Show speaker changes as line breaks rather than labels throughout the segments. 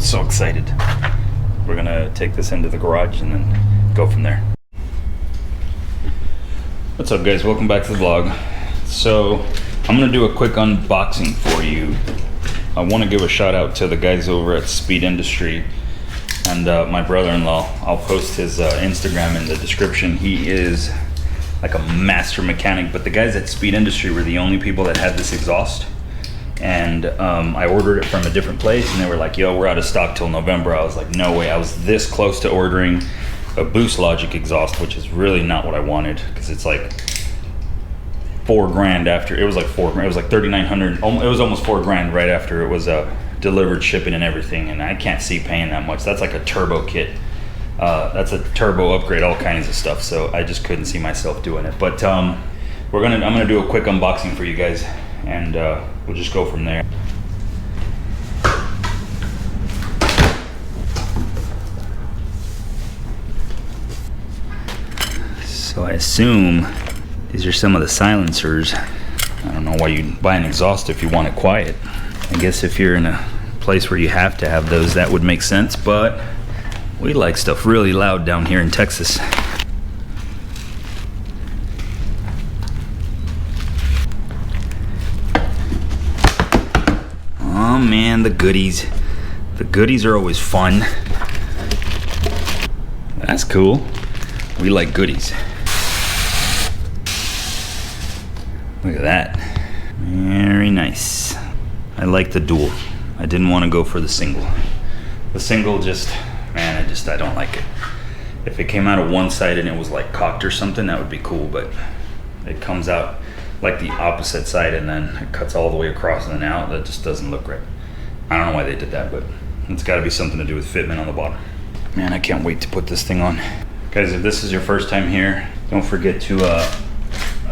So excited. We're gonna take this into the garage and then go from there. What's up, guys? Welcome back to the vlog. So I'm gonna do a quick unboxing for you. I want to give a shout out to the guys over at Speed Industry and my brother-in-law. I'll post his Instagram in the description. He is like a master mechanic, but the guys at Speed Industry were the only people that had this exhaust. And I ordered it from a different place and they were like, yo, we're out of stock till November. I was like, no way. I was this close to ordering a Boost Logic exhaust, which is really not what I wanted, because it's like $4,000 after. It was like $4,000. It was like $3,900. It was almost $4,000 right after it was delivered, shipping and everything. And I can't see paying that much. That's like a turbo kit. That's a turbo upgrade, all kinds of stuff. So I just couldn't see myself doing it. But I'm gonna do a quick unboxing for you guys, and we'll just go from there. So I assume these are some of the silencers. I don't know why you buy an exhaust if you want it quiet. I guess if you're in a place where you have to have those, that would make sense, but we like stuff really loud down here in Texas. Oh man, the goodies. The goodies are always fun. That's cool. We like goodies. Look at that. Very nice. I like the dual. I didn't want to go for the single. The single just, man, I don't like it. If it came out of one side and it was like cocked or something, that would be cool, but it comes out like the opposite side and then it cuts all the way across and then out. That just doesn't look right. I don't know why they did that, but it's got to be something to do with fitment on the bottom. Man, I can't wait to put this thing on. Guys, if this is your first time here, don't forget to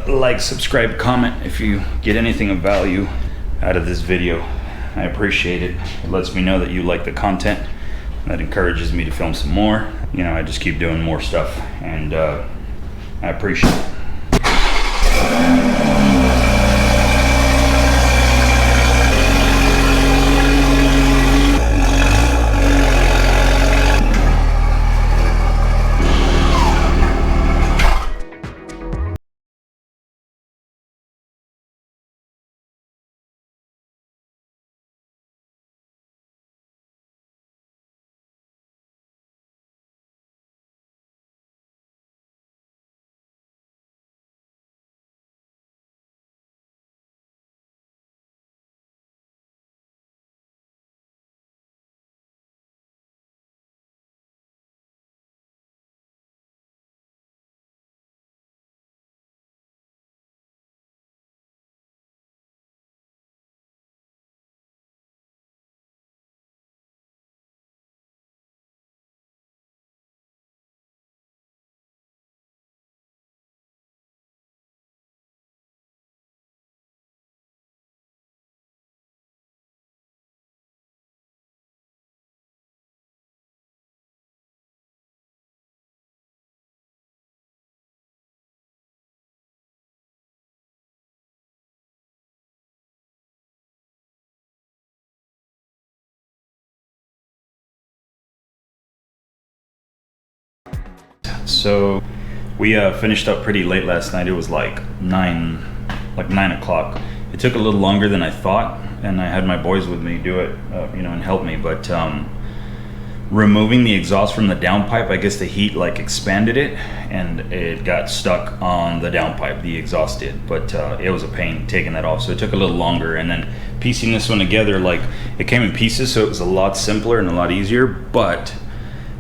like, subscribe, comment if you get anything of value out of this video. I appreciate it. It lets me know that you like the content. That encourages me to film some more. You know, I just keep doing more stuff, and I appreciate it. So we finished up pretty late last night. It was like 9 o'clock. It took a little longer than I thought, and I had my boys with me do it, you know, and help me. But removing the exhaust from the downpipe, I guess the heat like expanded it, and it got stuck on the downpipe. The exhaust did, but it was a pain taking that off. So it took a little longer, and then piecing this one together, like it came in pieces, so it was a lot simpler and a lot easier. But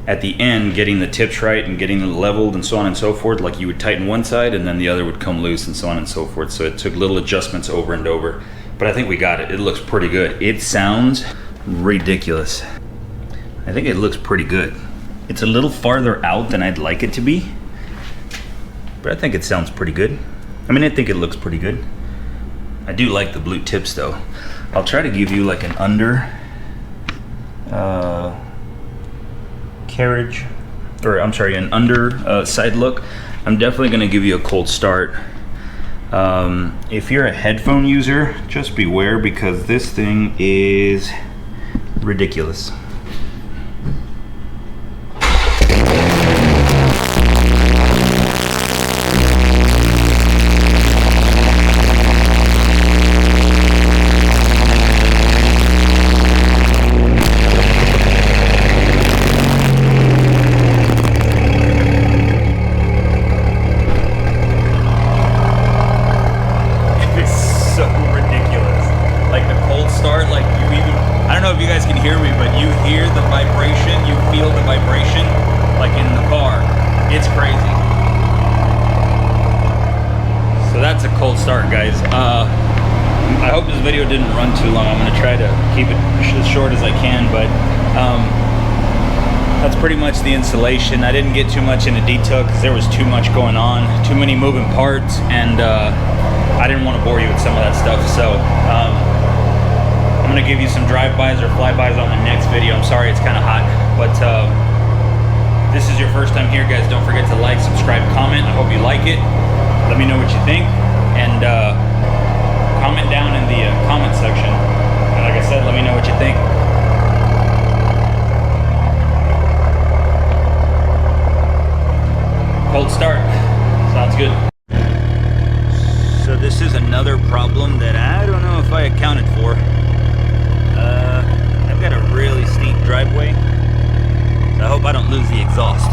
at the end, getting the tips right and getting it leveled and so on and so forth, like you would tighten one side and then the other would come loose and so on and so forth. So it took little adjustments over and over, but I think we got it. It looks pretty good. It sounds ridiculous. I think it looks pretty good. It's a little farther out than I'd like it to be, but I think it sounds pretty good. I mean, I think it looks pretty good. I do like the blue tips though. I'll try to give you like an under carriage, or I'm sorry, an under side look. I'm definitely going to give you a cold start. If you're a headphone user, just beware, because this thing is ridiculous. cold start, guys. I hope this video didn't run too long. I'm gonna try to keep it as short as I can, but that's pretty much the installation. I didn't get too much into detail because there was too much going on, too many moving parts, and I didn't want to bore you with some of that stuff. So I'm gonna give you some drive-bys or flybys on the next video. I'm sorry it's kind of hot, but this is your first time here, guys. Don't forget to like, subscribe, comment. I hope you like it. Let me know what you think, and comment down in the comment section. And like I said, let me know what you think. Cold start. Sounds good. So this is another problem that I don't know if I accounted for. I've got a really steep driveway, so I hope I don't lose the exhaust.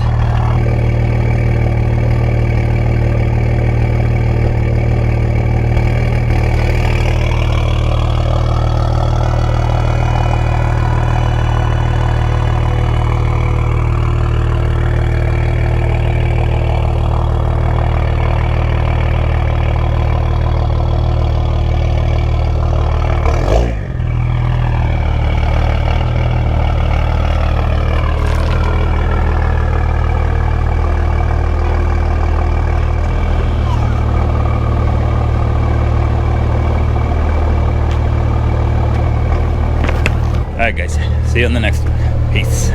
Alright guys, see you on the next one. Peace.